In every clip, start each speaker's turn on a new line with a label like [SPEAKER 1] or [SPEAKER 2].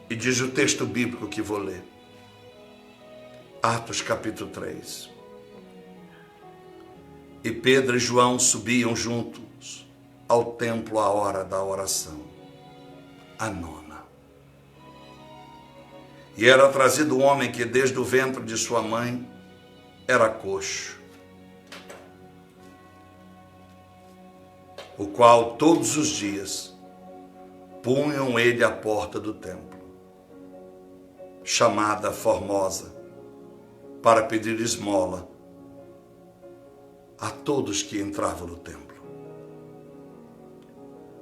[SPEAKER 1] E diz o texto bíblico que vou ler. Atos capítulo 3. E Pedro e João subiam juntos ao templo à hora da oração, a nona. E era trazido um homem que desde o ventre de sua mãe era coxo, o qual todos os dias punham ele à porta do templo, chamada Formosa, para pedir esmola a todos que entravam no templo.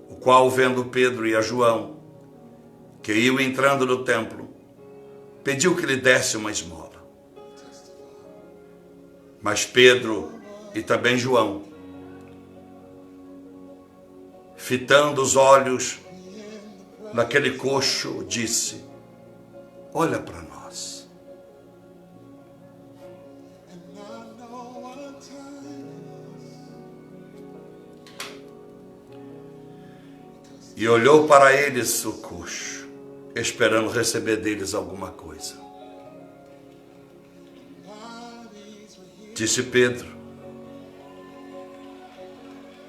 [SPEAKER 1] O qual, vendo Pedro e a João, que iam entrando no templo, pediu que lhe desse uma esmola. Mas Pedro e também João, fitando os olhos naquele coxo, disse: olha para nós. E olhou para eles o coxo, esperando receber deles alguma coisa. Disse Pedro: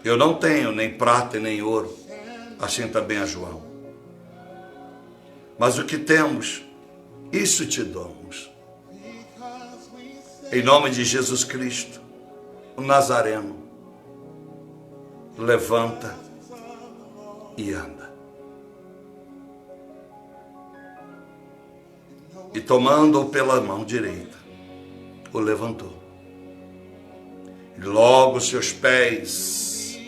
[SPEAKER 1] eu não tenho nem prata e nem ouro, assim também a João. Mas o que temos, isso te damos. Em nome de Jesus Cristo, o Nazareno, levanta e anda. E tomando-o pela mão direita, o levantou. E logo seus pés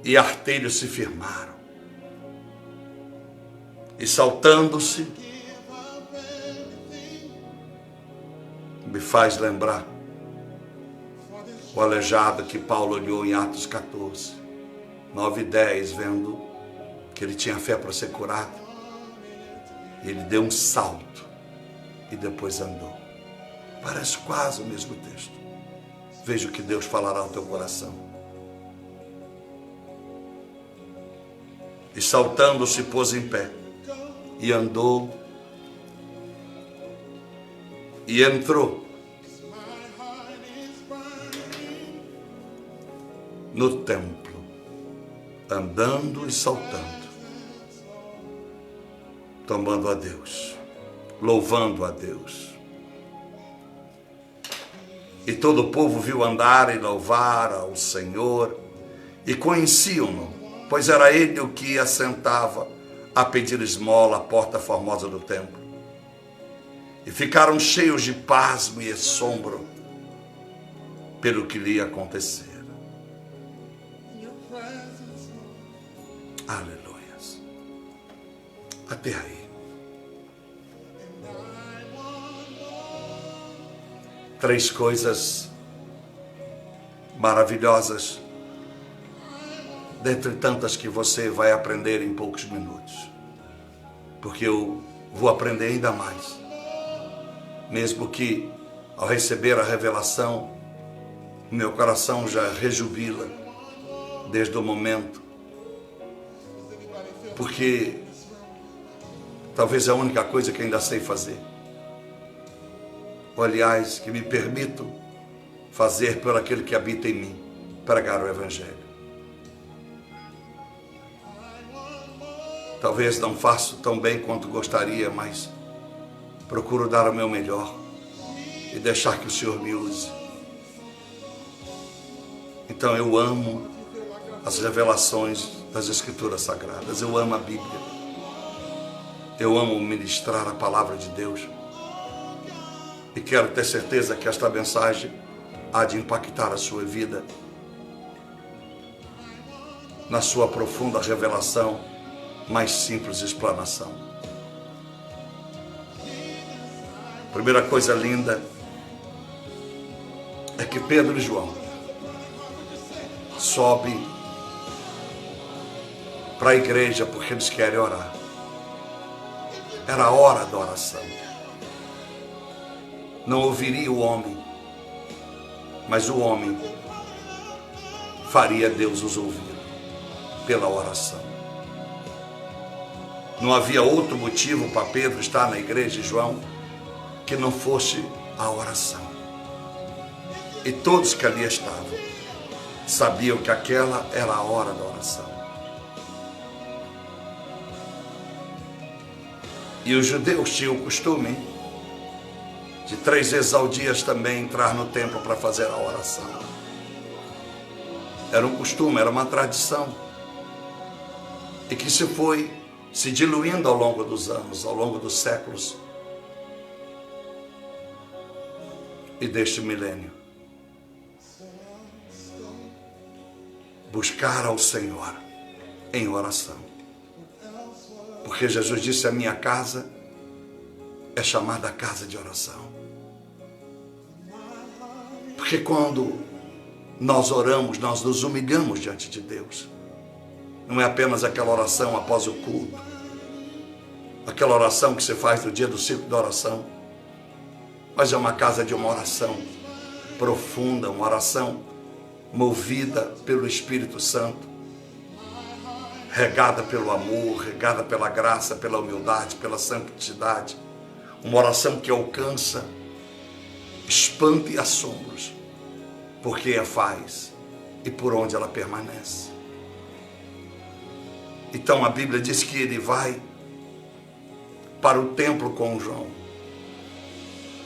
[SPEAKER 1] e artelhos se firmaram. E saltando-se, me faz lembrar o aleijado que Paulo olhou em Atos 14, 9 e 10, vendo que ele tinha fé para ser curado. Ele deu um salto e depois andou. Parece quase o mesmo texto. Veja o que Deus falará ao teu coração. E saltando se pôs em pé, e andou, e entrou no templo, andando e saltando, tomando a Deus, louvando a Deus. E todo o povo viu andar e louvar ao Senhor, e conheciam-no, pois era ele o que assentava a pedir esmola à porta formosa do templo. E ficaram cheios de pasmo e assombro pelo que lhe acontecera. Aleluias. Até aí. Três coisas maravilhosas, dentre tantas que você vai aprender em poucos minutos, porque eu vou aprender ainda mais, mesmo que ao receber a revelação, meu coração já rejubila desde o momento, porque talvez é a única coisa que ainda sei fazer, ou aliás, que me permito fazer por aquele que habita em mim, pregar o Evangelho. Talvez não faço tão bem quanto gostaria, mas procuro dar o meu melhor e deixar que o Senhor me use. Então eu amo as revelações das Escrituras Sagradas, eu amo a Bíblia, eu amo ministrar a palavra de Deus e quero ter certeza que esta mensagem há de impactar a sua vida na sua profunda revelação, mais simples explanação. Primeira coisa linda é que Pedro e João sobem para a igreja porque eles querem orar. Era a hora da oração. Não ouviria o homem, mas o homem faria Deus os ouvir pela oração. Não havia outro motivo para Pedro estar na igreja de João que não fosse a oração. E todos que ali estavam sabiam que aquela era a hora da oração. E os judeus tinham o costume de 3 vezes ao dia também entrar no templo para fazer a oração. Era um costume, era uma tradição. E que se foi se diluindo ao longo dos anos, ao longo dos séculos e deste milênio. Buscar ao Senhor em oração. Porque Jesus disse: a minha casa é chamada casa de oração. Porque quando nós oramos, nós nos humilhamos diante de Deus. Não é apenas aquela oração após o culto, aquela oração que você faz no dia do ciclo da oração, mas é uma casa de uma oração profunda, uma oração movida pelo Espírito Santo, regada pelo amor, regada pela graça, pela humildade, pela santidade. Uma oração que alcança espanto e assombros, porque a faz e por onde ela permanece. Então a Bíblia diz que ele vai para o templo com João,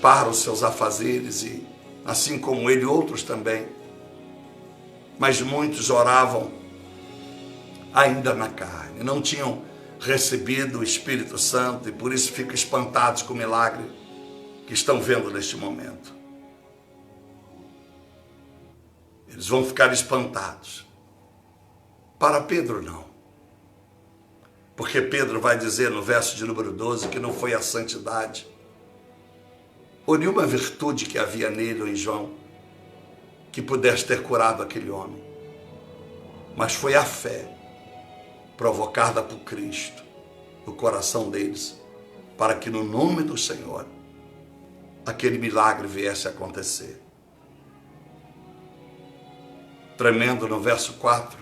[SPEAKER 1] para os seus afazeres, e assim como ele, outros também. Mas muitos oravam ainda na carne, não tinham recebido o Espírito Santo e por isso ficam espantados com o milagre que estão vendo neste momento. Eles vão ficar espantados. Para Pedro não. Porque Pedro vai dizer no verso de número 12 que não foi a santidade ou nenhuma virtude que havia nele ou em João que pudesse ter curado aquele homem, mas foi a fé provocada por Cristo no coração deles, para que no nome do Senhor aquele milagre viesse a acontecer. Tremendo no verso 4,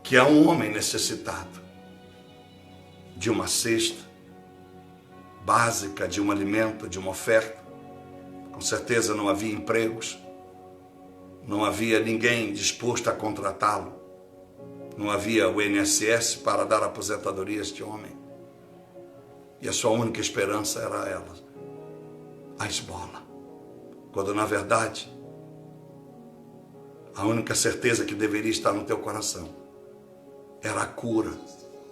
[SPEAKER 1] que há um homem necessitado de uma cesta básica, de um alimento, de uma oferta. Com certeza não havia empregos, não havia ninguém disposto a contratá-lo, não havia o INSS para dar aposentadoria a este homem. E a sua única esperança era ela, a esmola. Quando na verdade, a única certeza que deveria estar no teu coração era a cura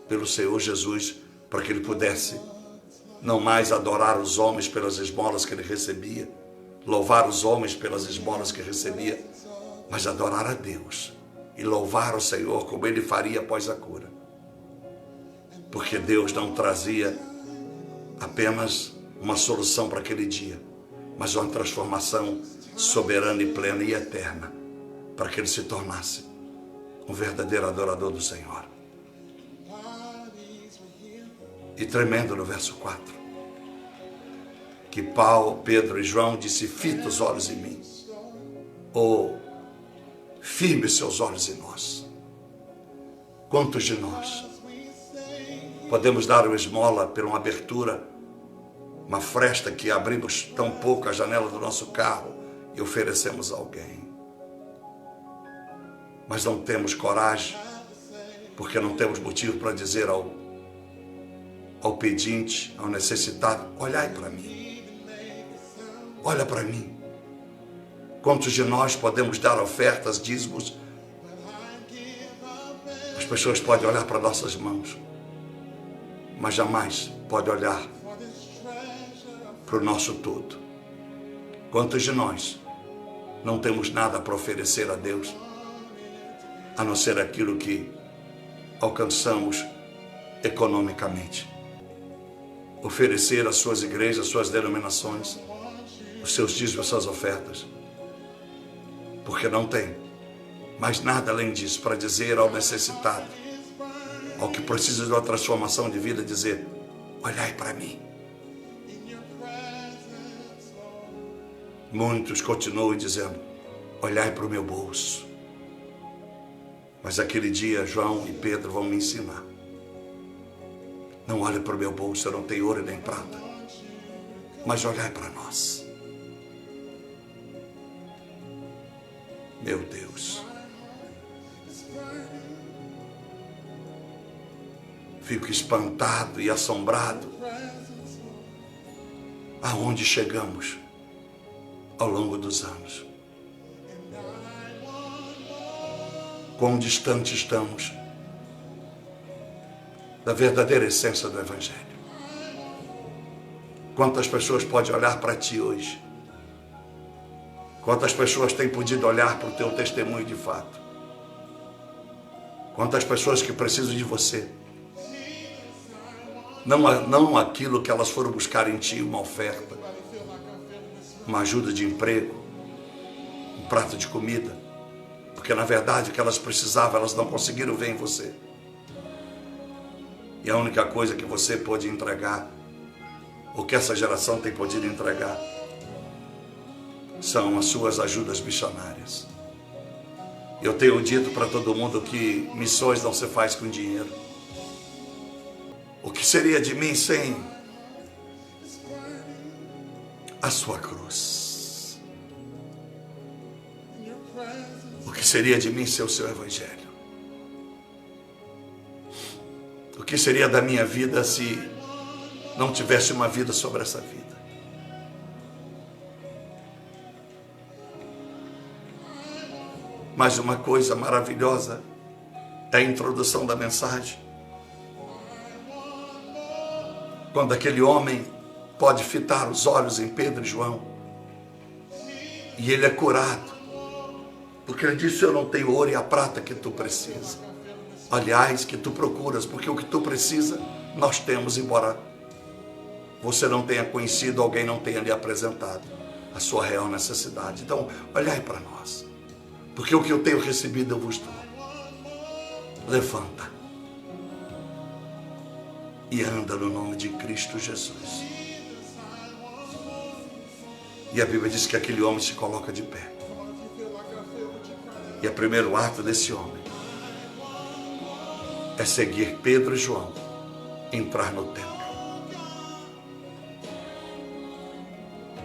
[SPEAKER 1] pelo Senhor Jesus, para que ele pudesse não mais adorar os homens pelas esmolas que ele recebia, louvar os homens pelas esmolas que recebia, mas adorar a Deus e louvar o Senhor como ele faria após a cura. Porque Deus não trazia apenas uma solução para aquele dia, mas uma transformação soberana e plena e eterna, para que ele se tornasse um verdadeiro adorador do Senhor. E tremendo no verso 4, que Paulo, Pedro e João disse: fita os olhos em mim, ou firme seus olhos em nós. Quantos de nós podemos dar uma esmola por uma abertura, uma fresta que abrimos tão pouco a janela do nosso carro e oferecemos a alguém? Mas não temos coragem, porque não temos motivo para dizer ao pedinte, ao necessitado: olhai para mim, olha para mim. Quantos de nós podemos dar ofertas, dízimos? As pessoas podem olhar para nossas mãos, mas jamais podem olhar para o nosso todo. Quantos de nós não temos nada para oferecer a Deus, a não ser aquilo que alcançamos economicamente? Oferecer às suas igrejas, às suas denominações, os seus dízimos, as suas ofertas, porque não tem mais nada além disso para dizer ao necessitado, ao que precisa de uma transformação de vida, dizer: olhai para mim. Muitos continuam dizendo: olhai para o meu bolso. Mas aquele dia João e Pedro vão me ensinar Não olhe para o meu bolso, eu não tenho ouro nem prata. Mas olhai para nós. Meu Deus. Fico espantado e assombrado. Aonde chegamos ao longo dos anos. Quão distante estamos da verdadeira essência do Evangelho. Quantas pessoas podem olhar para ti hoje? Quantas pessoas têm podido olhar para o teu testemunho de fato? Quantas pessoas que precisam de você? Não aquilo que elas foram buscar em ti, uma oferta, uma ajuda de emprego, um prato de comida, porque na verdade o que elas precisavam, elas não conseguiram ver em você. E a única coisa que você pode entregar, o que essa geração tem podido entregar, são as suas ajudas missionárias. Eu tenho dito para todo mundo que missões não se faz com dinheiro. O que seria de mim sem a sua cruz? O que seria de mim sem o seu Evangelho? O que seria da minha vida se não tivesse uma vida sobre essa vida? Mas uma coisa maravilhosa é a introdução da mensagem. Quando aquele homem pode fitar os olhos em Pedro e João, e ele é curado, porque ele disse: eu não tenho ouro e a prata que tu precisa, aliás, que tu procuras, porque o que tu precisa, nós temos, embora você não tenha conhecido, alguém não tenha lhe apresentado a sua real necessidade. Então, olhai para nós, porque o que eu tenho recebido eu vos dou. Levanta e anda no nome de Cristo Jesus. E a Bíblia diz que aquele homem se coloca de pé. E o primeiro ato desse homem é seguir Pedro e João, entrar no templo.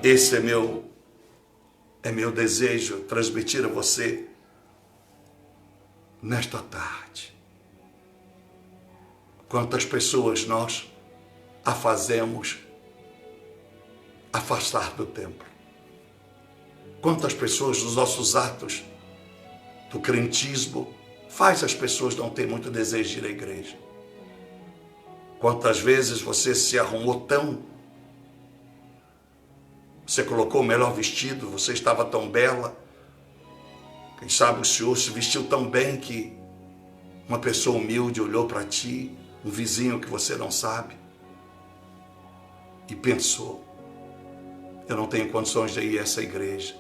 [SPEAKER 1] Esse é meu desejo, transmitir a você nesta tarde. Quantas pessoas nós a fazemos afastar do templo? Quantas pessoas nos nossos atos do crentismo faz as pessoas não ter muito desejo de ir à igreja? Quantas vezes você se arrumou tão, você colocou o melhor vestido, você estava tão bela, quem sabe o senhor se vestiu tão bem que uma pessoa humilde olhou para ti, um vizinho que você não sabe, e pensou: eu não tenho condições de ir a essa igreja,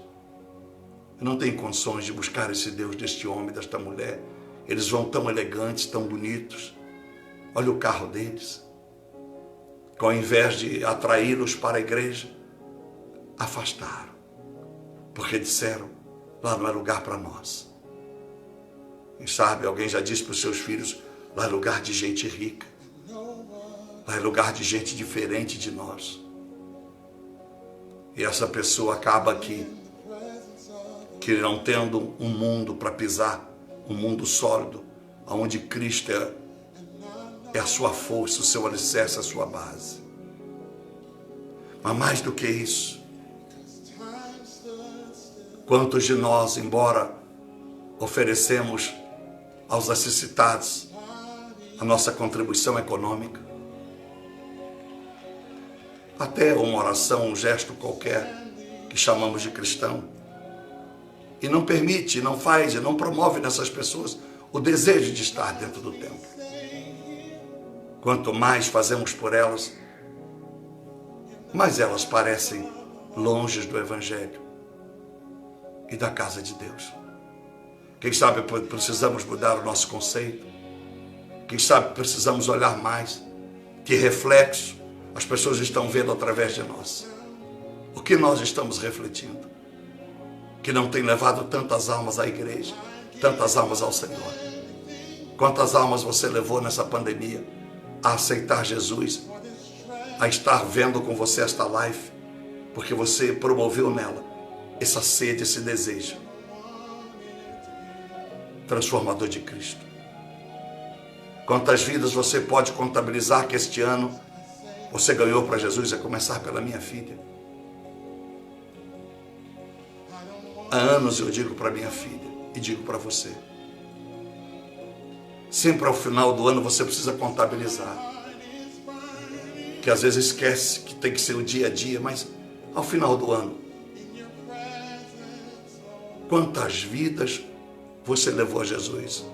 [SPEAKER 1] eu não tenho condições de buscar esse Deus deste homem, desta mulher, eles vão tão elegantes, tão bonitos, olha o carro deles. Ao invés de atraí-los para a igreja, afastaram, porque disseram: lá não é lugar para nós. Quem sabe alguém já disse para os seus filhos: lá é lugar de gente rica, lá é lugar de gente diferente de nós. E essa pessoa acaba aqui, que não tendo um mundo para pisar, um mundo sólido, onde Cristo é a sua força, o seu alicerce, a sua base. Mas mais do que isso, quantos de nós, embora oferecemos aos necessitados a nossa contribuição econômica, até uma oração, um gesto qualquer que chamamos de cristão, e não permite, não faz, e não promove nessas pessoas o desejo de estar dentro do templo. Quanto mais fazemos por elas, mais elas parecem longe do Evangelho e da casa de Deus. Quem sabe precisamos mudar o nosso conceito. Quem sabe precisamos olhar mais. Que reflexo as pessoas estão vendo através de nós. O que nós estamos refletindo? Que não tem levado tantas almas à igreja, tantas almas ao Senhor. Quantas almas você levou nessa pandemia a aceitar Jesus, a estar vendo com você esta live, porque você promoveu nela essa sede, esse desejo transformador de Cristo. Quantas vidas você pode contabilizar que este ano você ganhou para Jesus, a começar pela minha filha? Há anos eu digo para minha filha e digo para você. Sempre ao final do ano você precisa contabilizar. Que às vezes esquece que tem que ser o dia a dia, mas ao final do ano, quantas vidas você levou a Jesus?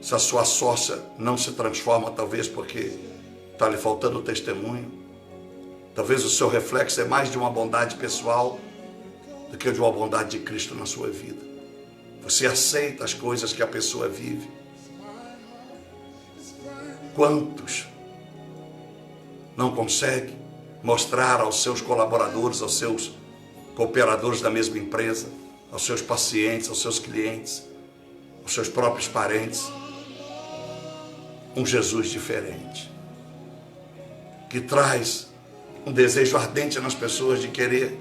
[SPEAKER 1] Se a sua sócia não se transforma, talvez porque está lhe faltando testemunho, talvez o seu reflexo é mais de uma bondade pessoal do que de uma bondade de Cristo na sua vida. Você aceita as coisas que a pessoa vive. Quantos não conseguem mostrar aos seus colaboradores, aos seus cooperadores da mesma empresa, aos seus pacientes, aos seus clientes, aos seus próprios parentes, um Jesus diferente, que traz um desejo ardente nas pessoas de querer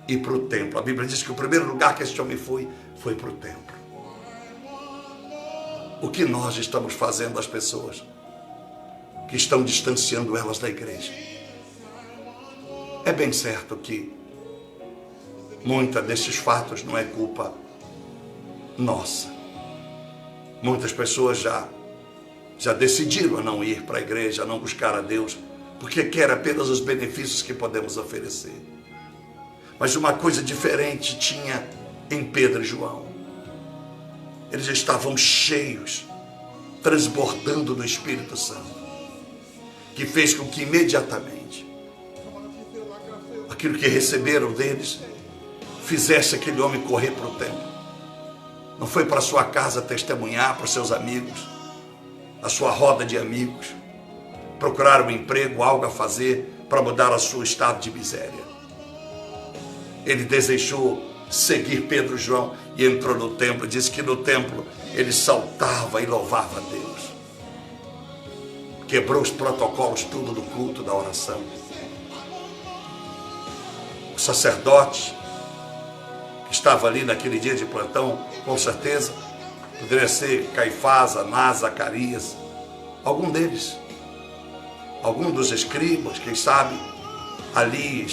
[SPEAKER 1] ir para o templo. A Bíblia diz que o primeiro lugar que este homem foi para o templo. O que nós estamos fazendo às pessoas que estão distanciando elas da igreja? É bem certo que muitos desses fatos não é culpa nossa. Muitas pessoas já decidiram a não ir para a igreja, a não buscar a Deus, porque quer apenas os benefícios que podemos oferecer. Mas uma coisa diferente tinha em Pedro e João. Eles estavam cheios, transbordando do Espírito Santo, que fez com que imediatamente aquilo que receberam deles fizesse aquele homem correr para o templo. Não foi para sua casa testemunhar para os seus amigos, a sua roda de amigos, procurar um emprego, algo a fazer para mudar o seu estado de miséria. Ele desejou seguir Pedro e João e entrou no templo. Diz que no templo ele saltava e louvava a Deus. Quebrou os protocolos tudo do culto, da oração. O sacerdote que estava ali naquele dia de plantão, com certeza, poderia ser Caifás, Anás, Zacarias, algum deles, algum dos escribas, quem sabe, ali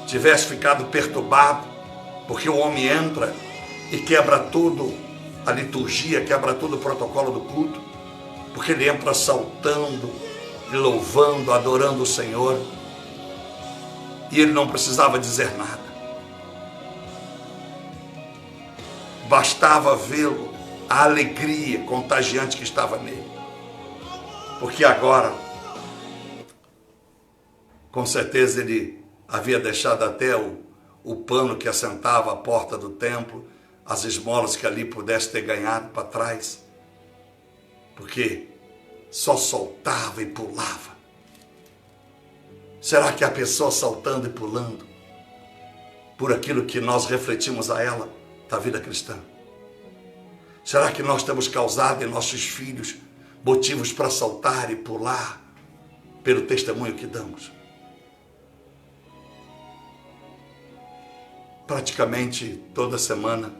[SPEAKER 1] tivesse ficado perturbado, porque o homem entra e quebra tudo a liturgia, quebra todo o protocolo do culto, porque ele entra saltando, louvando, adorando o Senhor, e ele não precisava dizer nada. Bastava vê-lo, a alegria contagiante que estava nele. Porque agora, com certeza ele havia deixado até o pano que assentava à porta do templo, as esmolas que ali pudesse ter ganhado para trás. Porque só soltava e pulava. Será que a pessoa saltando e pulando, por aquilo que nós refletimos a ela, da vida cristã? Será que nós temos causado em nossos filhos motivos para saltar e pular pelo testemunho que damos? Praticamente toda semana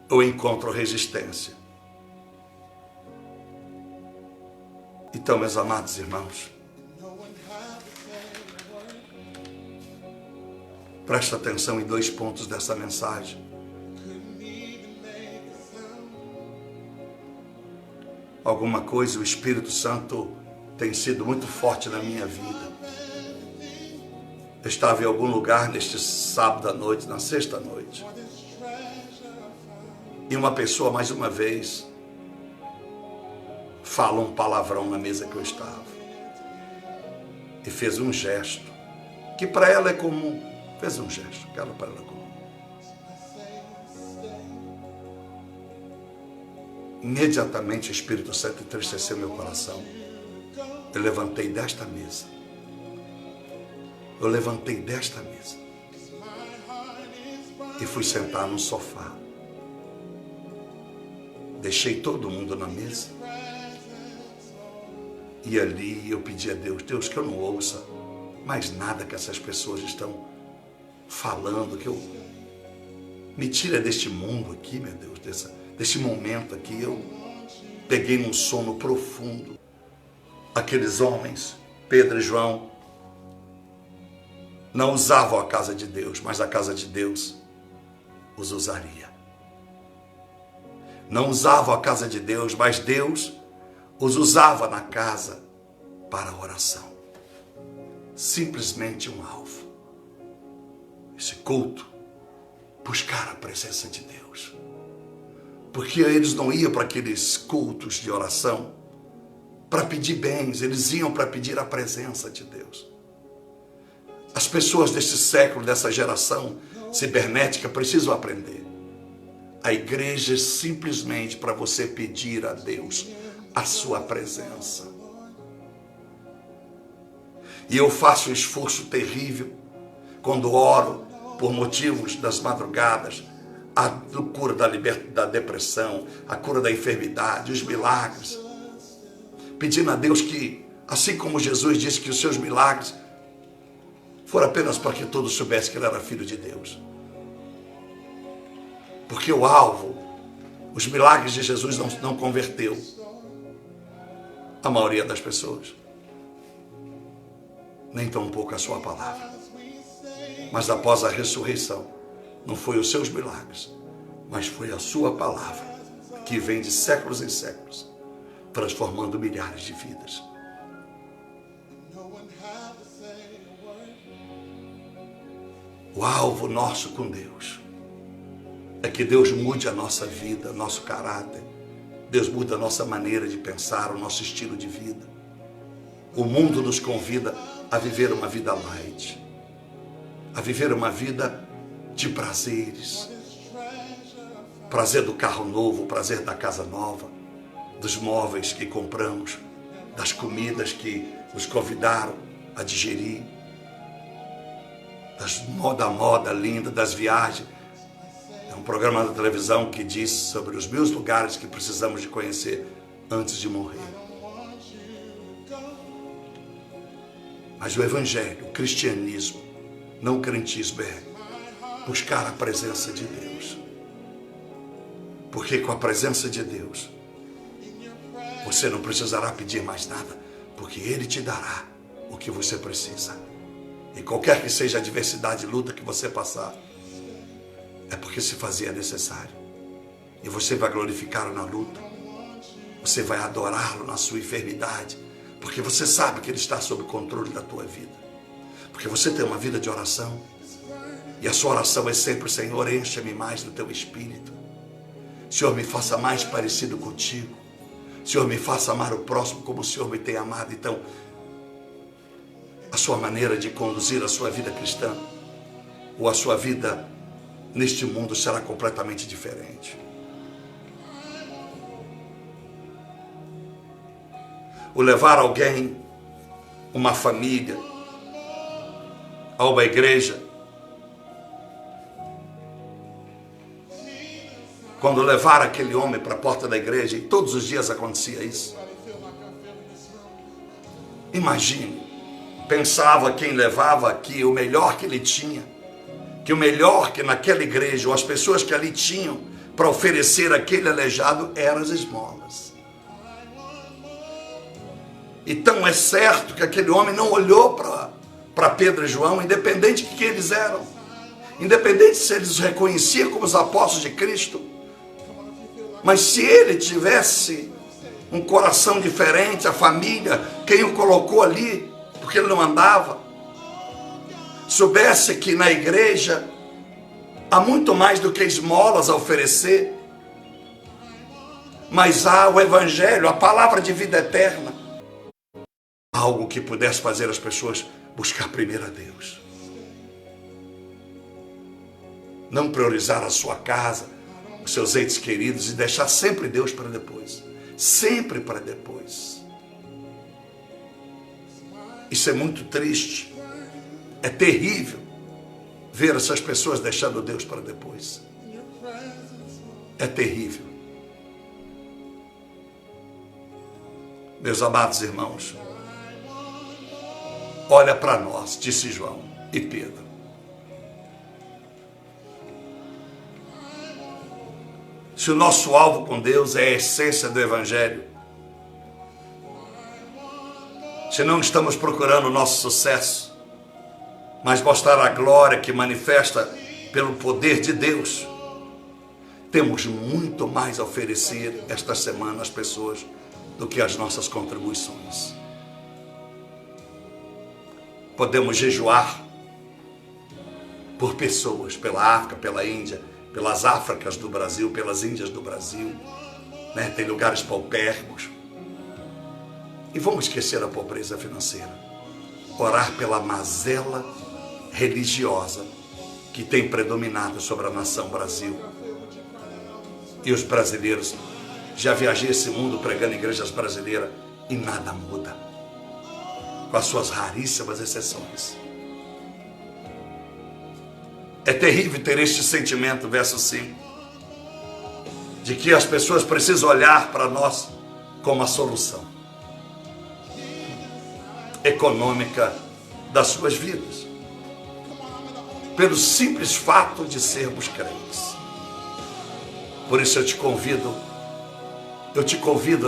[SPEAKER 1] eu encontro resistência. Então, meus amados irmãos, presta atenção em 2 pontos dessa mensagem. Alguma coisa, o Espírito Santo tem sido muito forte na minha vida. Eu estava em algum lugar neste sábado à noite, na sexta noite, e uma pessoa, mais uma vez, falou um palavrão na mesa que eu estava e fez um gesto que para ela é comum. Fez um gesto que para ela é comum. Imediatamente o Espírito Santo entristeceu meu coração. Eu levantei desta mesa. E fui sentar no sofá. deixei todo mundo na mesa. E ali eu pedi a Deus, Deus, que eu não ouça mais nada que essas pessoas estão falando, que eu me tira deste mundo aqui, meu Deus, desse momento aqui. Eu peguei num sono profundo. Aqueles homens, Pedro e João, não usavam a casa de Deus, mas a casa de Deus os usaria. Não usavam a casa de Deus, mas Deus os usava na casa para a oração. Simplesmente um alvo. Esse culto, buscar a presença de Deus. Porque eles não iam para aqueles cultos de oração para pedir bens, eles iam para pedir a presença de Deus. As pessoas deste século, dessa geração cibernética, precisam aprender. A igreja é simplesmente para você pedir a Deus a sua presença. E eu faço um esforço terrível quando oro por motivos das madrugadas, a cura da depressão, a cura da enfermidade, os milagres, pedindo a Deus que, assim como Jesus disse que os seus milagres foram apenas para que todos soubessem que ele era filho de Deus. Porque o alvo, os milagres de Jesus não converteu a maioria das pessoas, nem tão pouco a sua palavra. Mas após a ressurreição, não foi os seus milagres, mas foi a sua palavra, que vem de séculos em séculos, transformando milhares de vidas. O alvo nosso com Deus é que Deus mude a nossa vida, nosso caráter. Deus muda a nossa maneira de pensar, o nosso estilo de vida. O mundo nos convida a viver uma vida light, a viver uma vida de prazeres. Prazer do carro novo, prazer da casa nova, dos móveis que compramos, das comidas que nos convidaram a digerir, da moda linda, das viagens. É um programa da televisão que diz sobre os 1000 lugares que precisamos de conhecer antes de morrer. Mas o evangelho, o cristianismo, não o crentismo, é buscar a presença de Deus. Porque com a presença de Deus, você não precisará pedir mais nada, porque Ele te dará o que você precisa. E qualquer que seja a adversidade e luta que você passar, é porque se fazia necessário. E você vai glorificá-lo na luta. Você vai adorá-lo na sua enfermidade, porque você sabe que Ele está sob o controle da tua vida. Porque você tem uma vida de oração. E a sua oração é sempre: Senhor, encha-me mais do teu Espírito. Senhor, me faça mais parecido contigo. Senhor, me faça amar o próximo como o Senhor me tem amado. Então, a sua maneira de conduzir a sua vida cristã, ou a sua vida neste mundo, será completamente diferente. O levar alguém, uma família, a uma igreja, quando levar aquele homem para a porta da igreja, e todos os dias acontecia isso. Imagine, pensava quem levava aqui o melhor que ele tinha, que o melhor que naquela igreja, ou as pessoas que ali tinham para oferecer aquele aleijado, eram as esmolas. Então é certo que aquele homem não olhou para Pedro e João, independente de quem eles eram, independente se eles os reconheciam como os apóstolos de Cristo. Mas se ele tivesse um coração diferente, a família, quem o colocou ali, porque ele não andava, soubesse que na igreja há muito mais do que esmolas a oferecer, mas há o evangelho, a palavra de vida eterna, algo que pudesse fazer as pessoas buscar primeiro a Deus. Não priorizar a sua casa, os seus entes queridos, e deixar sempre Deus para depois. Sempre para depois. Isso é muito triste. É terrível ver essas pessoas deixando Deus para depois. É terrível. Meus amados irmãos, olha para nós, disse João e Pedro. Se o nosso alvo com Deus é a essência do Evangelho, se não estamos procurando o nosso sucesso, mas mostrar a glória que manifesta pelo poder de Deus, temos muito mais a oferecer esta semana às pessoas do que as nossas contribuições. Podemos jejuar por pessoas, pela África, pela Índia, pelas Áfricas do Brasil, pelas Índias do Brasil, né? Tem lugares paupérrimos. E vamos esquecer a pobreza financeira. Orar pela mazela religiosa que tem predominado sobre a nação Brasil. E os brasileiros, já viajei esse mundo pregando em igrejas brasileiras e nada muda, com as suas raríssimas exceções. É terrível ter este sentimento, verso 5, de que as pessoas precisam olhar para nós como a solução econômica das suas vidas, pelo simples fato de sermos crentes. Por isso eu te convido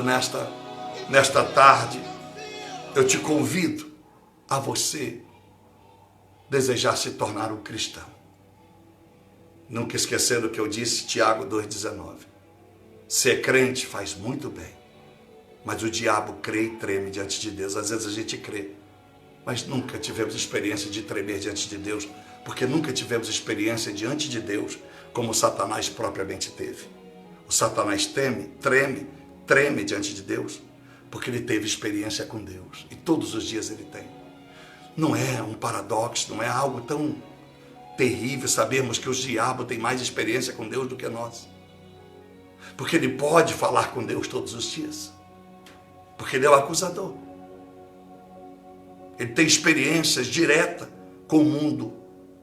[SPEAKER 1] nesta tarde, eu te convido a você desejar se tornar um cristão. Nunca esquecendo o que eu disse, Tiago 2,19. Ser crente faz muito bem, mas o diabo crê e treme diante de Deus. Às vezes a gente crê, mas nunca tivemos experiência de tremer diante de Deus, porque nunca tivemos experiência diante de Deus como Satanás propriamente teve. O Satanás treme diante de Deus, porque ele teve experiência com Deus, e todos os dias ele tem. Não é um paradoxo, não é algo tão terrível sabermos que o diabo tem mais experiência com Deus do que nós, porque ele pode falar com Deus todos os dias, porque ele é o acusador. Ele tem experiências diretas com o mundo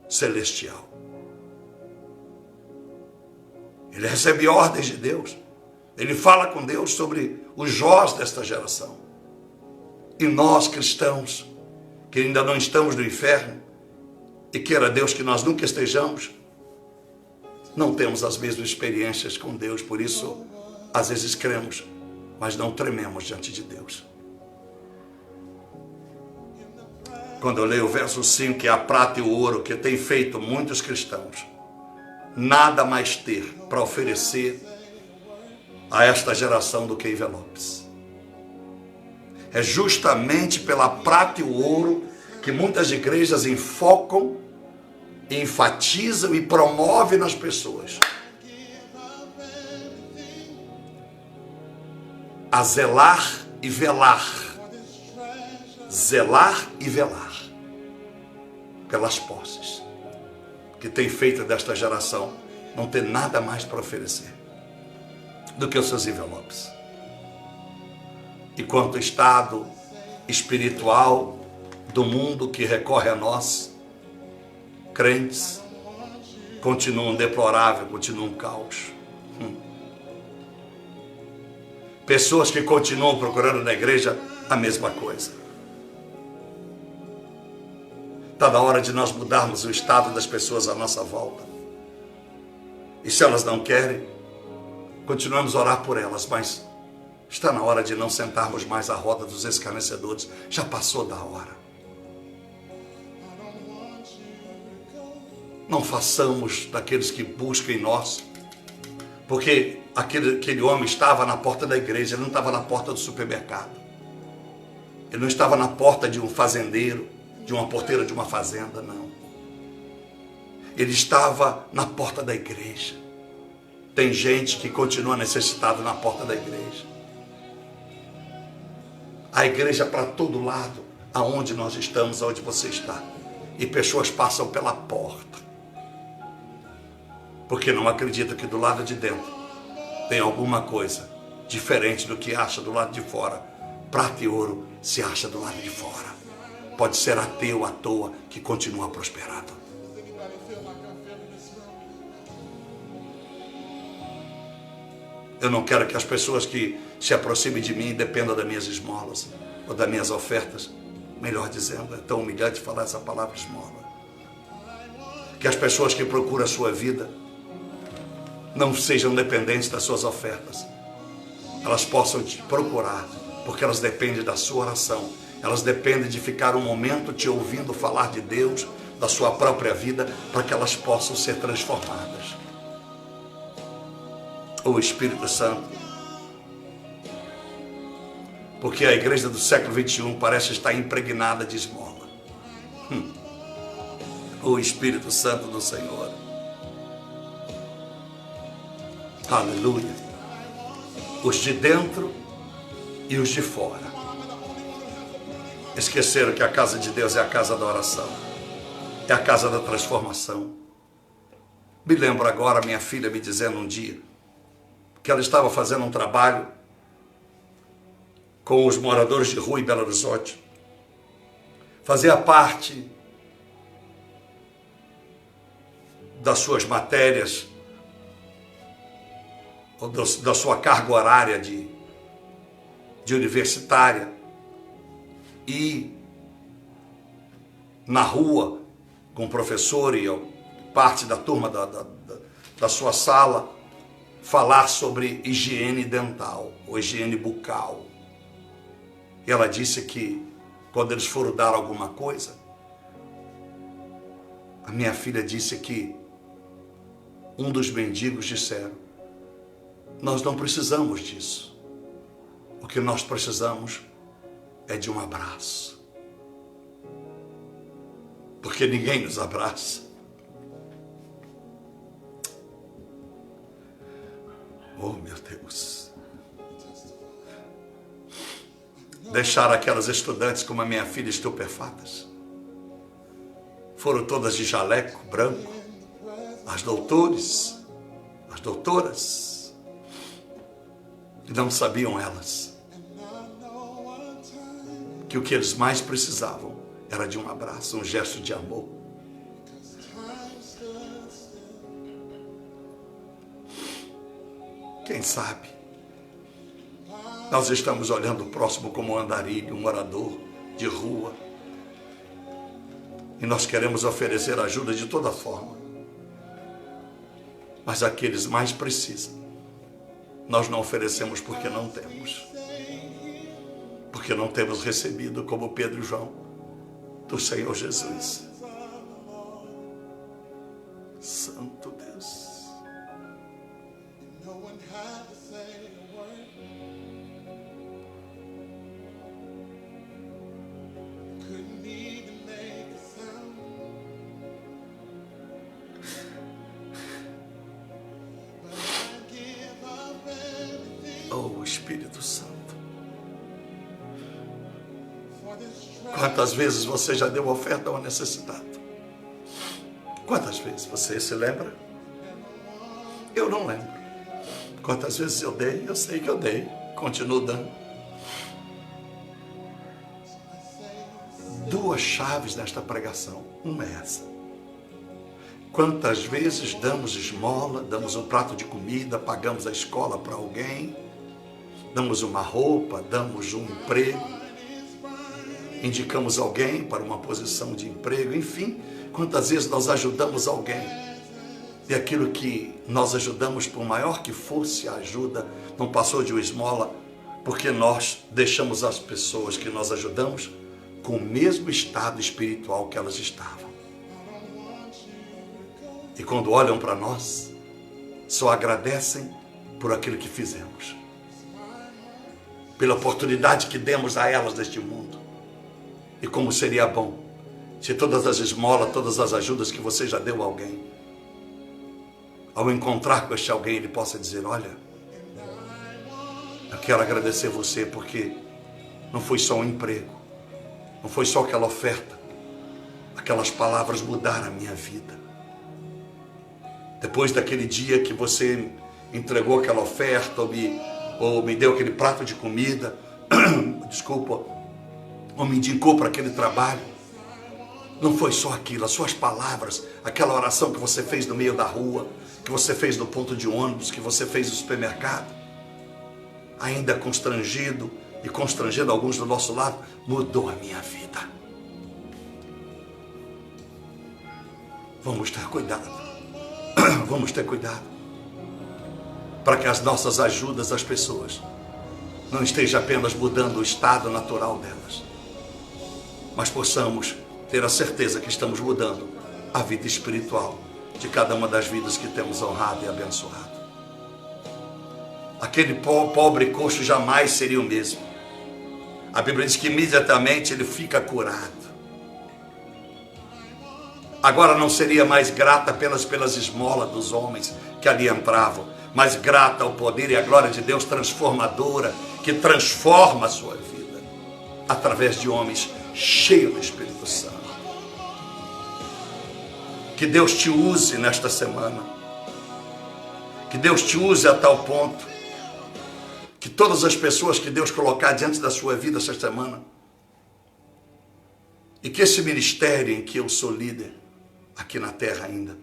[SPEAKER 1] celestial. Ele recebe ordens de Deus. Ele fala com Deus sobre os Jós desta geração. E nós, cristãos, que ainda não estamos no inferno, e queira Deus que nós nunca estejamos, não temos as mesmas experiências com Deus. Por isso, às vezes cremos, mas não trememos diante de Deus. Quando eu leio o verso 5, que é a prata e o ouro que tem feito muitos cristãos nada mais ter para oferecer a esta geração do que envelopes. É justamente pela prata e o ouro que muitas igrejas enfocam, enfatizam e promovem nas pessoas a zelar e velar. Zelar e velar pelas posses, que tem feito desta geração não ter nada mais para oferecer do que os seus envelopes. E quanto estado espiritual do mundo que recorre a nós, crentes, continua um deplorável, continua um caos. Pessoas que continuam procurando na igreja a mesma coisa. Está na hora de nós mudarmos o estado das pessoas à nossa volta. E se elas não querem, continuamos a orar por elas, mas está na hora de não sentarmos mais à roda dos escarnecedores. Já passou da hora. Não façamos daqueles que buscam em nós, porque aquele homem estava na porta da igreja, ele não estava na porta do supermercado. Ele não estava na porta de um fazendeiro, de uma porteira de uma fazenda, não. Ele estava na porta da igreja. Tem gente que continua necessitada na porta da igreja. A igreja para todo lado, aonde nós estamos, aonde você está. E pessoas passam pela porta, porque não acreditam que do lado de dentro tem alguma coisa diferente do que acha do lado de fora. Prata e ouro se acha do lado de fora. Pode ser ateu à toa que continua prosperado. Eu não quero que as pessoas que se aproxime de mim e dependa das minhas esmolas, ou das minhas ofertas. Melhor dizendo, é tão humilhante falar essa palavra esmola. Que as pessoas que procuram a sua vida não sejam dependentes das suas ofertas. Elas possam te procurar, porque elas dependem da sua oração. Elas dependem de ficar um momento te ouvindo falar de Deus, da sua própria vida, para que elas possam ser transformadas. O Espírito Santo. Porque a igreja do século XXI parece estar impregnada de esmola. O Espírito Santo do Senhor. Aleluia. Os de dentro e os de fora esqueceram que a casa de Deus é a casa da oração, é a casa da transformação. Me lembro agora minha filha me dizendo um dia que ela estava fazendo um trabalho com os moradores de rua em Belo Horizonte. Fazia parte das suas matérias, ou da sua carga horária de universitária, e na rua com o professor e parte da turma da sua sala falar sobre higiene dental ou higiene bucal. E ela disse que quando eles foram dar alguma coisa, a minha filha disse que um dos mendigos disseram: nós não precisamos disso. O que nós precisamos é de um abraço. Porque ninguém nos abraça. Oh, meu Deus. Deixaram aquelas estudantes como a minha filha estupefatas. Foram todas de jaleco branco. As doutores, as doutoras. E não sabiam elas que o que eles mais precisavam era de um abraço, um gesto de amor. Quem sabe nós estamos olhando o próximo como um andarilho, um morador de rua, e nós queremos oferecer ajuda de toda forma, mas aqueles mais precisam nós não oferecemos porque não temos. Porque não temos recebido, como Pedro e João, do Senhor Jesus. Santo Deus. Oh, Espírito Santo. Quantas vezes você já deu oferta a uma necessidade? Quantas vezes? Você se lembra? Eu não lembro. Quantas vezes eu dei? Eu sei que eu dei. Continuo dando. Duas chaves nesta pregação. Uma é essa. Quantas vezes damos esmola, damos um prato de comida, pagamos a escola para alguém, damos uma roupa, damos um emprego, indicamos alguém para uma posição de emprego, enfim, quantas vezes nós ajudamos alguém e aquilo que nós ajudamos, por maior que fosse a ajuda, não passou de uma esmola, porque nós deixamos as pessoas que nós ajudamos com o mesmo estado espiritual que elas estavam. E quando olham para nós, só agradecem por aquilo que fizemos, pela oportunidade que demos a elas neste mundo. E como seria bom se todas as esmolas, todas as ajudas que você já deu a alguém, ao encontrar com este alguém, ele possa dizer: olha, eu quero agradecer você porque não foi só um emprego, não foi só aquela oferta, aquelas palavras mudaram a minha vida. Depois daquele dia que você entregou aquela oferta ou me deu aquele prato de comida, desculpa, ou me indicou para aquele trabalho, não foi só aquilo, as suas palavras, aquela oração que você fez no meio da rua, que você fez no ponto de ônibus, que você fez no supermercado, ainda constrangido e constrangendo alguns do nosso lado, mudou a minha vida. Vamos ter cuidado. Vamos ter cuidado. Para que as nossas ajudas às pessoas não estejam apenas mudando o estado natural delas, mas possamos ter a certeza que estamos mudando a vida espiritual de cada uma das vidas que temos honrado e abençoado. Aquele pobre coxo jamais seria o mesmo. A Bíblia diz que imediatamente ele fica curado. Agora não seria mais grata apenas pelas esmolas dos homens que ali entravam, mas grata ao poder e à glória de Deus transformadora, que transforma a sua vida através de homens cheios do Espírito Santo. Que Deus te use nesta semana. Que Deus te use a tal ponto que todas as pessoas que Deus colocar diante da sua vida esta semana, e que esse ministério em que eu sou líder, aqui na terra ainda,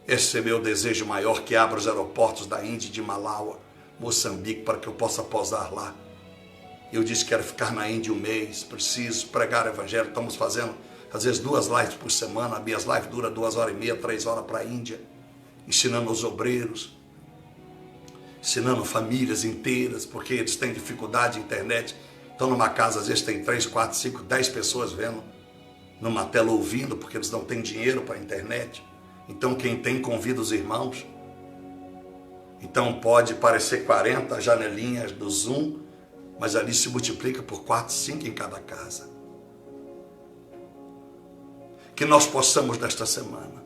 [SPEAKER 1] esse é meu desejo maior, que abra os aeroportos da Índia, de Malawi, Moçambique, para que eu possa pousar lá. Eu disse que quero ficar na Índia um mês, preciso pregar o evangelho. Estamos fazendo, às vezes, 2 lives por semana. As minhas lives duram 2h30, 3 horas para a Índia, ensinando os obreiros, ensinando famílias inteiras, porque eles têm dificuldade de internet. Então, numa casa, às vezes, tem 3, 4, 5, 10 pessoas vendo, numa tela ouvindo, porque eles não têm dinheiro para a internet. Então, quem tem, convida os irmãos. Então, pode parecer 40 janelinhas do Zoom, mas ali se multiplica por 4, 5 em cada casa. Que nós possamos, nesta semana,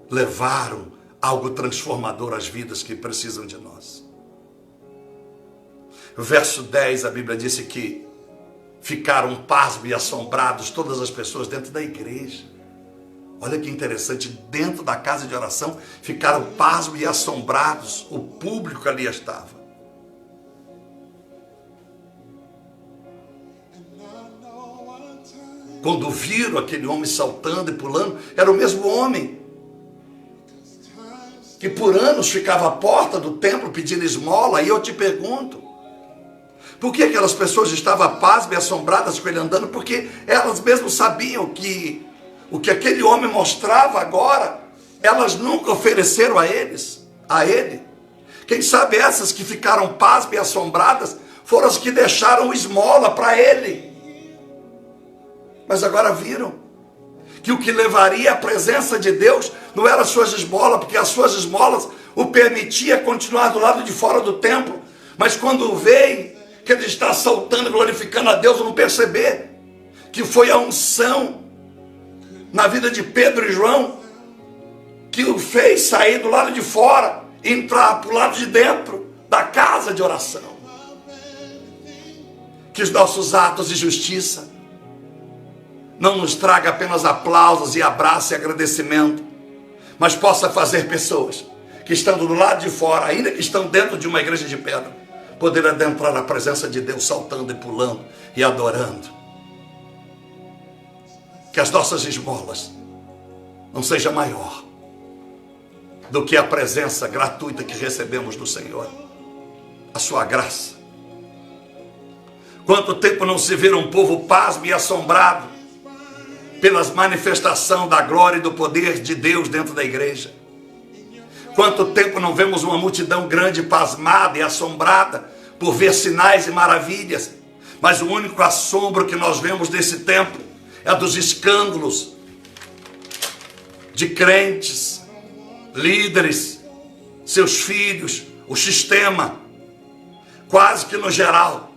[SPEAKER 1] levar algo transformador às vidas que precisam de nós. Verso 10, a Bíblia disse que ficaram pasmos e assombrados todas as pessoas dentro da igreja. Olha que interessante, dentro da casa de oração ficaram pasmos e assombrados o público que ali estava. Quando viram aquele homem saltando e pulando, era o mesmo homem que por anos ficava à porta do templo pedindo esmola. E eu te pergunto, por que aquelas pessoas estavam pasmas e assombradas com ele andando? Porque elas mesmas sabiam que o que aquele homem mostrava agora, elas nunca ofereceram a ele. Quem sabe essas que ficaram pasmas e assombradas foram as que deixaram esmola para ele. Mas agora viram que o que levaria à presença de Deus não era as suas esmolas, porque as suas esmolas o permitia continuar do lado de fora do templo. Mas quando veio que ele está saltando, glorificando a Deus, não perceber que foi a unção na vida de Pedro e João que o fez sair do lado de fora e entrar para o lado de dentro da casa de oração. Que os nossos atos de justiça não nos traga apenas aplausos e abraços e agradecimento, mas possa fazer pessoas que estando do lado de fora, ainda que estão dentro de uma igreja de pedra, poder adentrar na presença de Deus, saltando e pulando e adorando. Que as nossas esmolas não seja maior do que a presença gratuita que recebemos do Senhor, a sua graça. Quanto tempo não se vira um povo pasmo e assombrado pelas manifestações da glória e do poder de Deus dentro da igreja. Quanto tempo não vemos uma multidão grande, pasmada e assombrada por ver sinais e maravilhas, mas o único assombro que nós vemos nesse tempo é dos escândalos de crentes, líderes, seus filhos, o sistema, quase que no geral.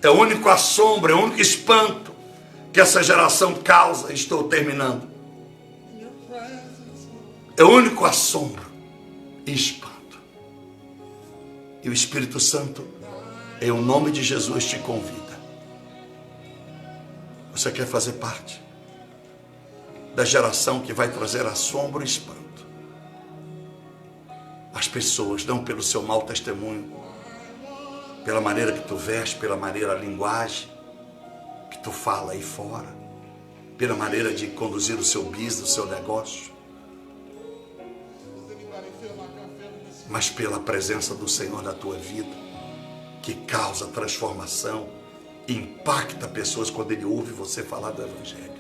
[SPEAKER 1] É o único assombro, é o único espanto que essa geração causa. Estou terminando. É o único assombro e espanto. E o Espírito Santo, em o nome de Jesus, te convida. Você quer fazer parte da geração que vai trazer assombro e espanto às pessoas, não pelo seu mau testemunho, pela maneira que tu veste, pela maneira, a linguagem que tu fala aí fora, pela maneira de conduzir o seu business, o seu negócio, mas pela presença do Senhor na tua vida, que causa transformação, impacta pessoas quando ele ouve você falar do Evangelho.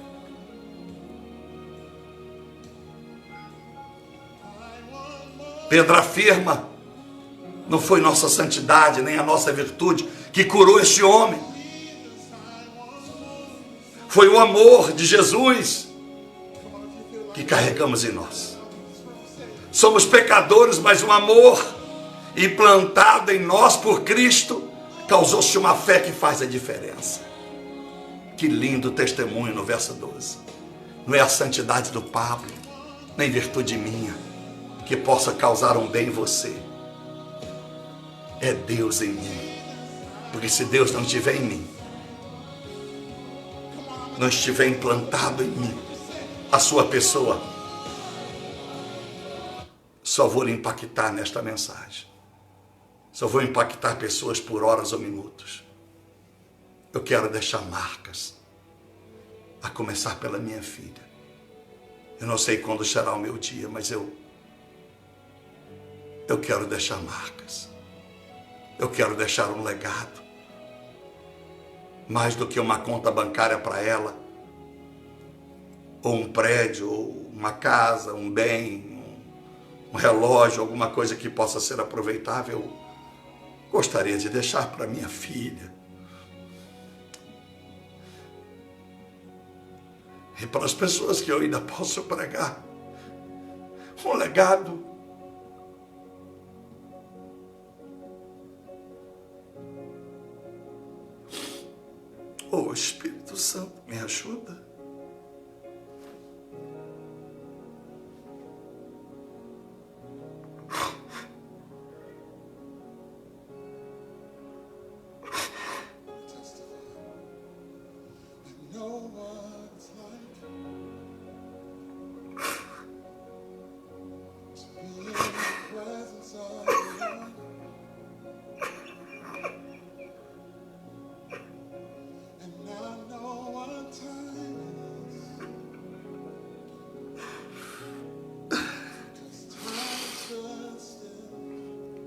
[SPEAKER 1] Pedro afirma, não foi nossa santidade, nem a nossa virtude que curou este homem. Foi o amor de Jesus que carregamos em nós. Somos pecadores, mas o amor implantado em nós por Cristo causou-se uma fé que faz a diferença. Que lindo testemunho no verso 12. Não é a santidade do Pablo, nem virtude minha, que possa causar um bem em você. É Deus em mim. Porque se Deus não estiver em mim, não estiver implantado em mim, a sua pessoa, só vou lhe impactar nesta mensagem. Só vou impactar pessoas por horas ou minutos. Eu quero deixar marcas, a começar pela minha filha. Eu não sei quando será o meu dia, mas eu quero deixar marcas. Eu quero deixar um legado. Mais do que uma conta bancária para ela, ou um prédio, ou uma casa, um bem, um relógio, alguma coisa que possa ser aproveitável, eu gostaria de deixar para minha filha. E para as pessoas que eu ainda posso pregar, um legado. Oh, Espírito Santo, me ajuda.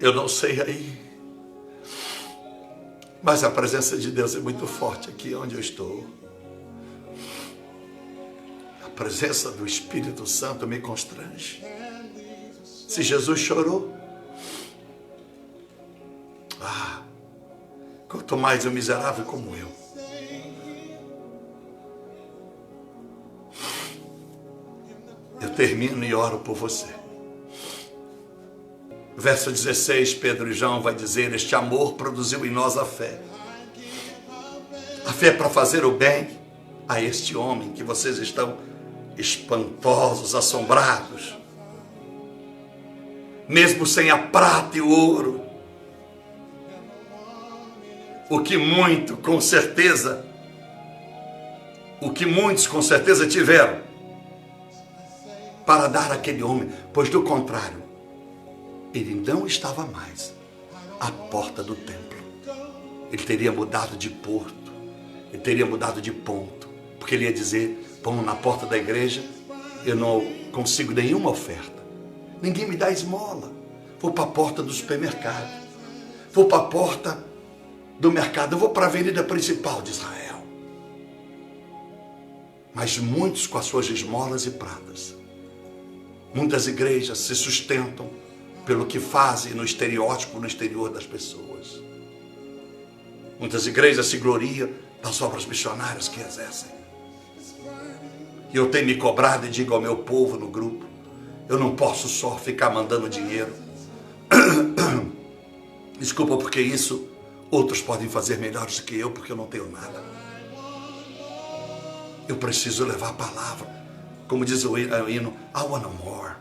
[SPEAKER 1] Eu não sei aí, mas a presença de Deus é muito forte aqui onde eu estou. A presença do Espírito Santo me constrange. Se Jesus chorou, quanto mais um miserável como eu. Eu termino e oro por você. Verso 16, Pedro e João vai dizer, este amor produziu em nós a fé. A fé para fazer o bem a este homem que vocês estão espantosos, assombrados. Mesmo sem a prata e o ouro. O que muitos com certeza tiveram para dar àquele homem, pois do contrário, ele não estava mais à porta do templo. Ele teria mudado de porto. Ele teria mudado de ponto. Porque ele ia dizer, pão na porta da igreja, eu não consigo nenhuma oferta. Ninguém me dá esmola. Vou para a porta do supermercado. Vou para a porta do mercado. Eu vou para a avenida principal de Israel. Mas muitos com as suas esmolas e pratas. Muitas igrejas se sustentam pelo que fazem no estereótipo, no exterior das pessoas. Muitas igrejas se gloriam das obras missionárias que exercem. E eu tenho me cobrado e digo ao meu povo no grupo, eu não posso só ficar mandando dinheiro. Desculpa, porque isso outros podem fazer melhores do que eu, porque eu não tenho nada. Eu preciso levar a palavra. Como diz o hino, I want more.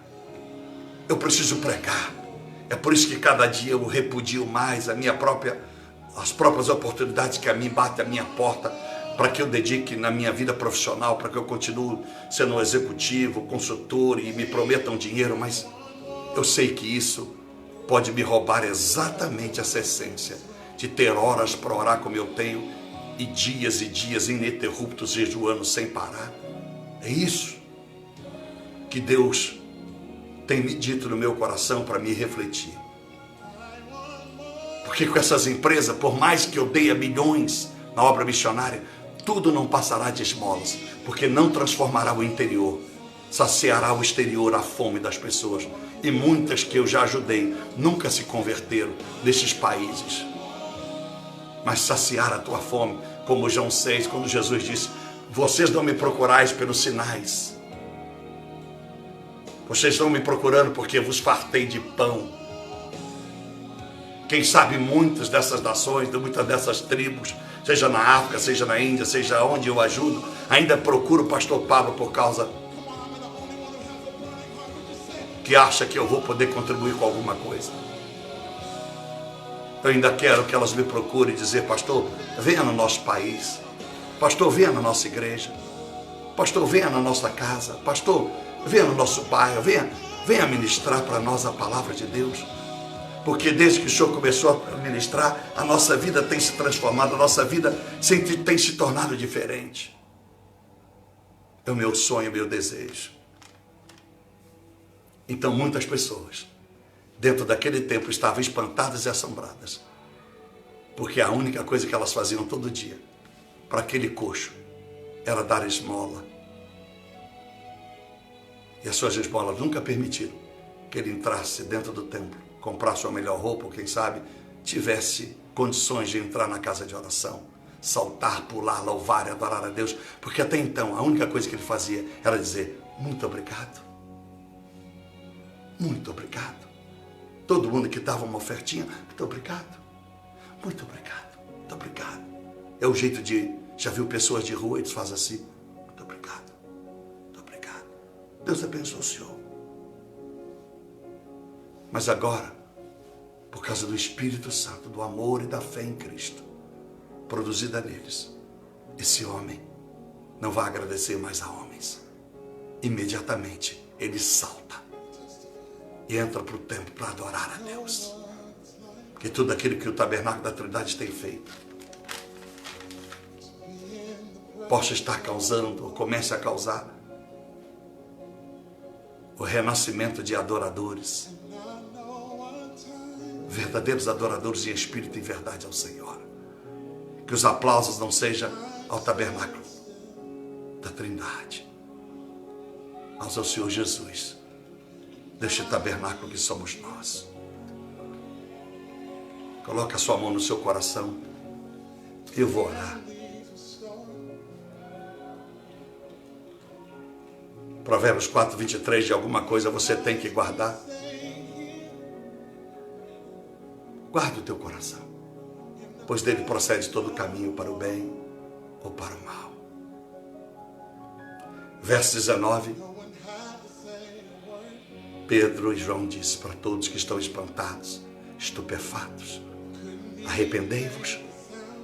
[SPEAKER 1] Eu preciso pregar. É por isso que cada dia eu repudio mais as próprias oportunidades que a mim batem a minha porta, para que eu dedique na minha vida profissional, para que eu continue sendo um executivo, consultor e me prometam dinheiro, mas eu sei que isso pode me roubar exatamente essa essência de ter horas para orar como eu tenho e dias ininterruptos jejuando sem parar. É isso que Deus tem me dito no meu coração para me refletir. Porque com essas empresas, por mais que eu dê milhões na obra missionária, tudo não passará de esmolas, porque não transformará o interior, saciará o exterior, a fome das pessoas. E muitas que eu já ajudei nunca se converteram desses países. Mas saciar a tua fome, como João 6, quando Jesus disse: vocês não me procurais pelos sinais, vocês estão me procurando porque vos fartei de pão. Quem sabe muitas dessas nações, muitas dessas tribos, seja na África, seja na Índia, seja onde eu ajudo, ainda procuro o pastor Pablo por causa que acha que eu vou poder contribuir com alguma coisa. Eu ainda quero que elas me procurem e dizer: pastor, venha no nosso país, pastor, venha na nossa igreja, pastor, venha na nossa casa, pastor, venha no nosso bairro, venha ministrar para nós a palavra de Deus. Porque desde que o Senhor começou a ministrar, a nossa vida tem se transformado, a nossa vida tem se tornado diferente. É o meu sonho, o meu desejo. Então muitas pessoas, dentro daquele tempo, estavam espantadas e assombradas. Porque a única coisa que elas faziam todo dia, para aquele coxo, era dar esmola. E as suas esmolas nunca permitiram que ele entrasse dentro do templo, comprar sua melhor roupa, ou quem sabe, tivesse condições de entrar na casa de oração, saltar, pular, louvar e adorar a Deus. Porque até então, a única coisa que ele fazia era dizer: muito obrigado. Muito obrigado. Todo mundo que dava uma ofertinha: muito obrigado. Muito obrigado. Muito obrigado. É o jeito de... Já viu pessoas de rua, eles fazem assim: muito obrigado. Muito obrigado. Deus abençoe o senhor. Mas agora, por causa do Espírito Santo, do amor e da fé em Cristo, produzida neles, esse homem não vai agradecer mais a homens. Imediatamente, ele salta e entra para o templo para adorar a Deus. Porque tudo aquilo que o tabernáculo da Trindade tem feito possa estar causando, ou comece a causar, o renascimento de adoradores, verdadeiros adoradores em espírito e verdade ao Senhor. Que os aplausos não sejam ao tabernáculo da Trindade, mas ao Senhor Jesus, deste tabernáculo que somos nós. Coloque a sua mão no seu coração. Eu vou orar. Provérbios 4, 23, de alguma coisa você tem que guardar. Guarda o teu coração, pois dele procede todo o caminho para o bem ou para o mal. Verso 19, Pedro e João disse para todos que estão espantados, estupefatos: arrependei-vos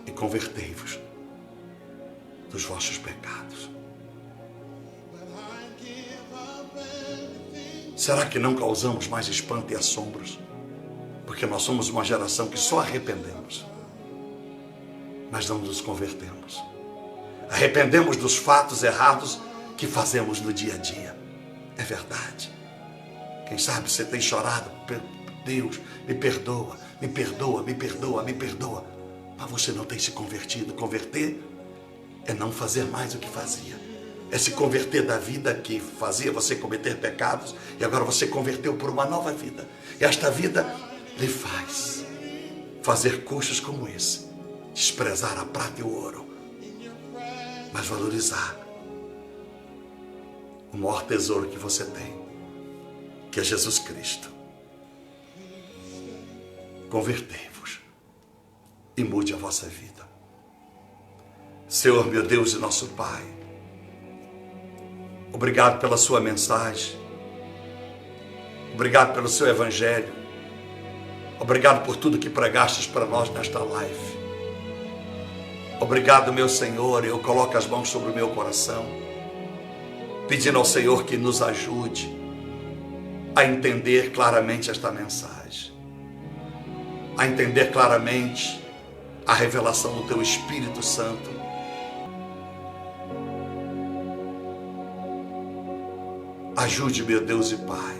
[SPEAKER 1] e convertei-vos dos vossos pecados. Será que não causamos mais espanto e assombros? Porque nós somos uma geração que só arrependemos, mas não nos convertemos. Arrependemos dos fatos errados que fazemos no dia a dia. É verdade. Quem sabe você tem chorado: Deus, me perdoa, me perdoa, me perdoa, me perdoa. Mas você não tem se convertido. Converter é não fazer mais o que fazia. É se converter da vida que fazia você cometer pecados, e agora você converteu por uma nova vida. E esta vida lhe faz fazer coxos como esse, desprezar a prata e o ouro, mas valorizar o maior tesouro que você tem, que é Jesus Cristo. Convertei-vos e mude a vossa vida. Senhor, meu Deus e nosso Pai, obrigado pela sua mensagem, obrigado pelo seu evangelho, obrigado por tudo que pregastes para nós nesta live. Obrigado, meu Senhor. Eu coloco as mãos sobre o meu coração, pedindo ao Senhor que nos ajude a entender claramente esta mensagem, a entender claramente a revelação do Teu Espírito Santo. Ajude, meu Deus e Pai,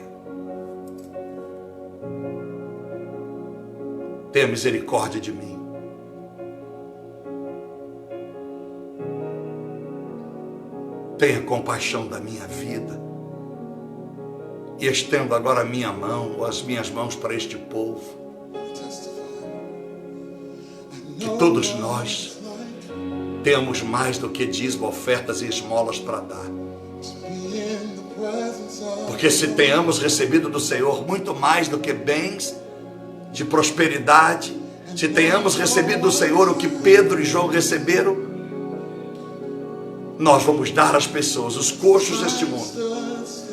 [SPEAKER 1] tenha misericórdia de mim. Tenha compaixão da minha vida. E estendo agora a minha mão, ou as minhas mãos para este povo. Que todos nós temos mais do que dízimo, ofertas e esmolas para dar. Porque se tenhamos recebido do Senhor muito mais do que bens de prosperidade, se tenhamos recebido do Senhor o que Pedro e João receberam, nós vamos dar às pessoas, os coxos deste mundo.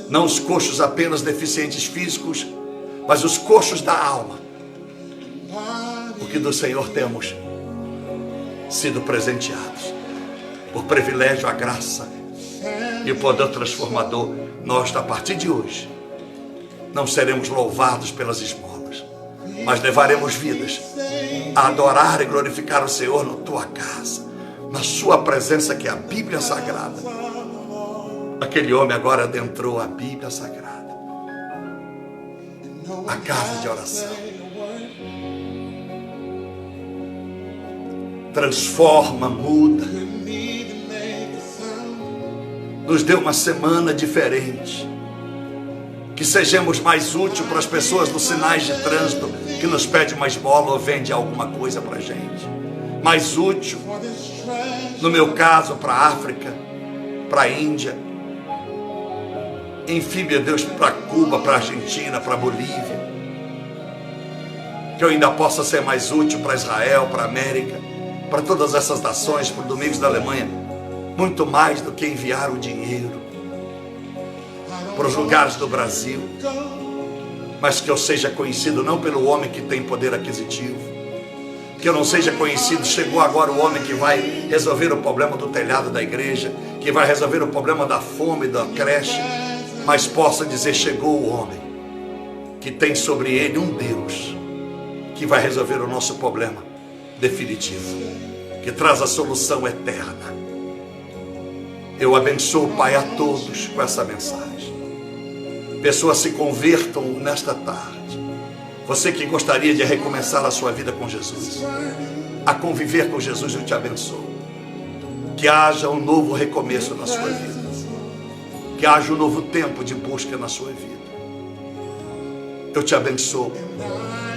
[SPEAKER 1] Não os coxos apenas deficientes físicos, mas os coxos da alma. Porque do Senhor temos sido presenteados. Por privilégio, a graça e o poder transformador. Nós, a partir de hoje, não seremos louvados pelas esmolas, mas levaremos vidas a adorar e glorificar o Senhor na tua casa, na sua presença, que é a Bíblia Sagrada. Aquele homem agora adentrou a Bíblia Sagrada, a casa de oração. Transforma, muda. Nos dê uma semana diferente. Que sejamos mais úteis para as pessoas nos sinais de trânsito que nos pede uma esmola ou vende alguma coisa para a gente. Mais útil, no meu caso, para a África, para a Índia. Enfim, meu Deus, para Cuba, para a Argentina, para a Bolívia. Que eu ainda possa ser mais útil para Israel, para a América, para todas essas nações, para o Domingos da Alemanha. Muito mais do que enviar o dinheiro para os lugares do Brasil. Mas que eu seja conhecido não pelo homem que tem poder aquisitivo. Que eu não seja conhecido, chegou agora o homem que vai resolver o problema do telhado da igreja, que vai resolver o problema da fome, da creche. Mas possa dizer, chegou o homem que tem sobre ele um Deus que vai resolver o nosso problema definitivo, que traz a solução eterna. Eu abençoo, Pai, a todos com essa mensagem. Pessoas se convertam nesta tarde. Você que gostaria de recomeçar a sua vida com Jesus, a conviver com Jesus, eu te abençoo. Que haja um novo recomeço na sua vida. Que haja um novo tempo de busca na sua vida. Eu te abençoo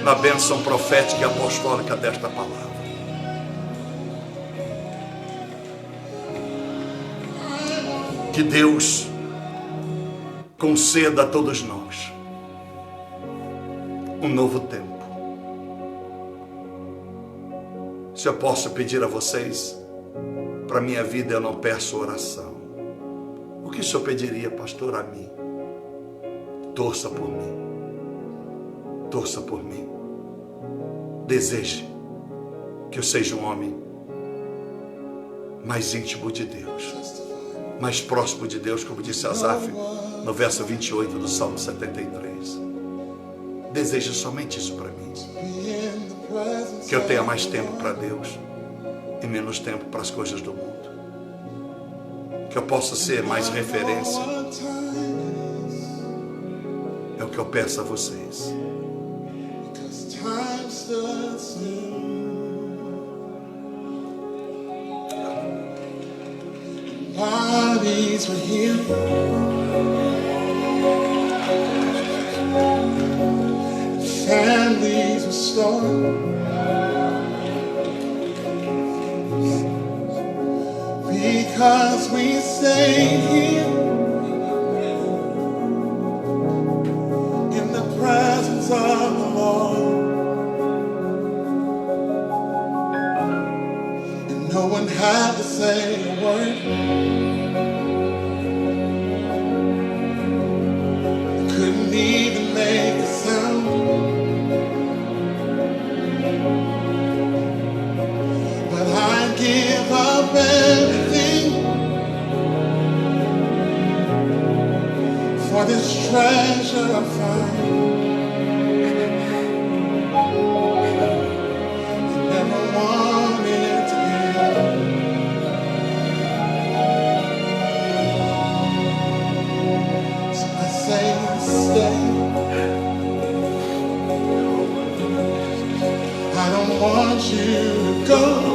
[SPEAKER 1] na bênção profética e apostólica desta palavra. Que Deus conceda a todos nós um novo tempo. Se eu posso pedir a vocês, para a minha vida eu não peço oração. O que o Senhor pediria, pastor, a mim? Torça por mim. Torça por mim. Deseje que eu seja um homem mais íntimo de Deus, mais próximo de Deus, como disse Asaf no verso 28 do Salmo 73. Deseje somente isso para mim. Que eu tenha mais tempo para Deus e menos tempo para as coisas do mundo. Que eu possa ser mais referência. É o que eu peço a vocês.
[SPEAKER 2] Bodies were healed, families restored, because we stay here in the presence of the Lord, and no one had to say a word. Couldn't even make a sound, but I'd give up everything for this treasure I found. I never wanted to give, so I say stay. I want you to go.